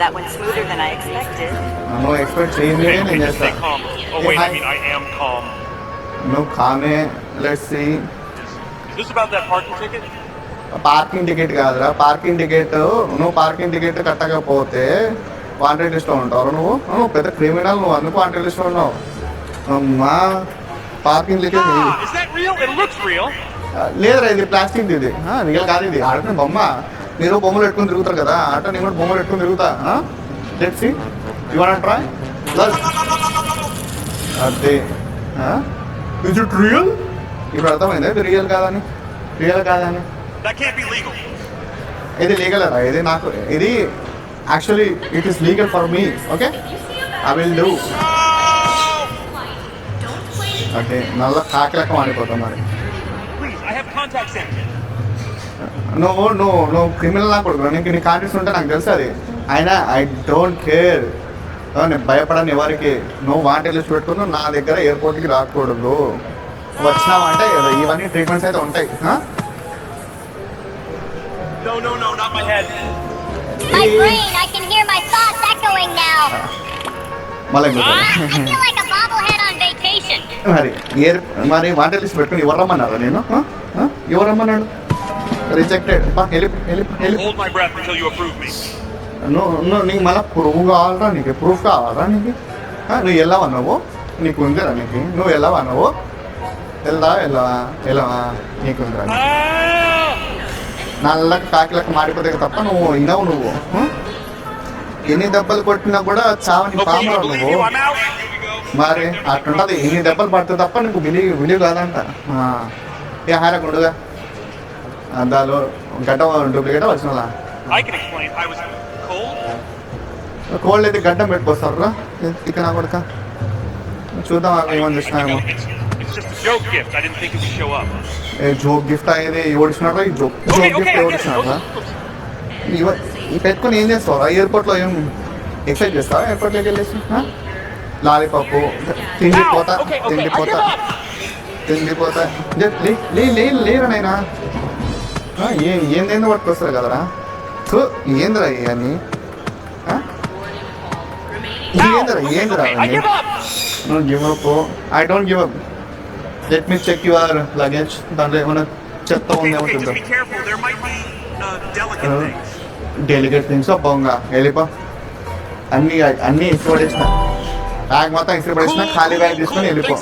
That went smoother than I expected. No expect change Hey, in we can yes. stay calm. Oh wait, I mean I am calm. No calm. Let's see. Is this about that parking ticket? Parking ticket కాదురా, parking ticket. నువ్వు parking ticket కట్టకపోతే wanted లిస్ట్లో ఉంటావు. నువ్వు పెద్ద criminal, నువ్వు అందుకు wanted లిస్ట్లో ఉన్నావు. అమ్మా parking ticket Is that real? It looks real. లేదురా, ఇది ప్లాస్టిక్, ఇది రియల్ కాదు. ఇది ఆడుకునే బొమ్మ. మీరు బొమ్మలు పెట్టుకుని తిరుగుతారు కదా, ఆట నేను కూడా బొమ్మలు పెట్టుకుని తిరుగుతా. Let's see, you want try? అదే ఇస్ ఇట్ రియల్? ఇప్పుడు అర్థమైందా ఇది రియల్ కాదని? రియల్ కాదని? That can't be legal. ఇది లీగల్ రా, ఇది నాకు, ఇది actually it is legal for me. Okay, I will do. Okay, నల్ల కాకిలెక్క మాడిపోతాం మరి. Please, I have contacts in. నువ్వు క్రిమినల్ నాకు కొడుకురా. నీకు నీ కాంటాక్ట్స్ ఉంటే నాకు తెలుసు అది. అయినా ఐ డోంట్ కేర్. నేను భయపడను ఎవరికి. నువ్వు వాంటెడ్ లిస్ట్ పెట్టుకుని నా దగ్గర ఎయిర్పోర్ట్కి రాకూడదు. వచ్చినావంటే ఇవన్నీ ట్రీట్మెంట్స్ అయితే ఉంటాయి. No, not my head. My brain, I can hear my thoughts echoing now. మళ్ళీ I feel like a bobblehead on vacation. మరి వాంటెడ్ లిస్ట్ పెట్టుకుని ఎవరు రమ్మన్నారా? నేను ఎవరు రమ్మన్నాడు? Rejected. Hold my breath until you approve me. నీకు మళ్ళీ ప్రూఫ్ కావాలరా? నీకు ప్రూఫ్ కావాలరా? నీకు నువ్వు వెళ్ళవా? నువ్వు నీకు ఉందిరా? నీకు నువ్వు వెళ్ళవా? నువ్వు వెళ్ళవా? నీకు ఉందిరా? నల్లకి కాకిలకు మాడిపోతే తప్ప నువ్వు వినవు. నువ్వు ఎన్ని దెబ్బలు కొట్టినా కూడా చావని పామురా నువ్వు. మరి అట్లుంటది. ఎన్ని దెబ్బలు పడితే తప్ప నీకు విలువ కాదంట. ఏ హారా గుండుగా అద్దాలు గడ్డ డూప్లికేట్ వచ్చిన కోల్డ్ అయితే గడ్డం పెట్టుకొస్తారు రా. ఇక్కడ నా కొడుక చూద్దాం ఏమని చూసినామో. జోక్ గిఫ్ట్ అనేది ఎవడిచ్చినారా? ఈ జోక్ గిఫ్ట్ ఎవడిచ్చినారా? ఈ పెట్టుకొని ఏం చేస్తావు? ఎయిర్పోర్ట్లో ఏం ఎక్సైజ్ చేస్తావా? ఎయిర్పోర్ట్లోకి వెళ్ళేసి లాలీపాపు తిండిపోతా లేరనైనా ఏందేందో పట్టుకొస్తారు కదరా. సో ఏందిరా ఇవన్నీ? ఏందిరా నువ్వు give up? I don't give up. Let me check your luggage. దాంట్లో ఏమైనా చెత్త ఉందేమో చూద్దాం. డెలికేట్ థింగ్స్ బొంగా వెళ్ళిపో. అన్నీ ఇష్టపడేసిన బ్యాగ్ మొత్తం ఇష్టపడేసిన ఖాళీ బ్యాగ్ తీసుకొని వెళ్ళిపో.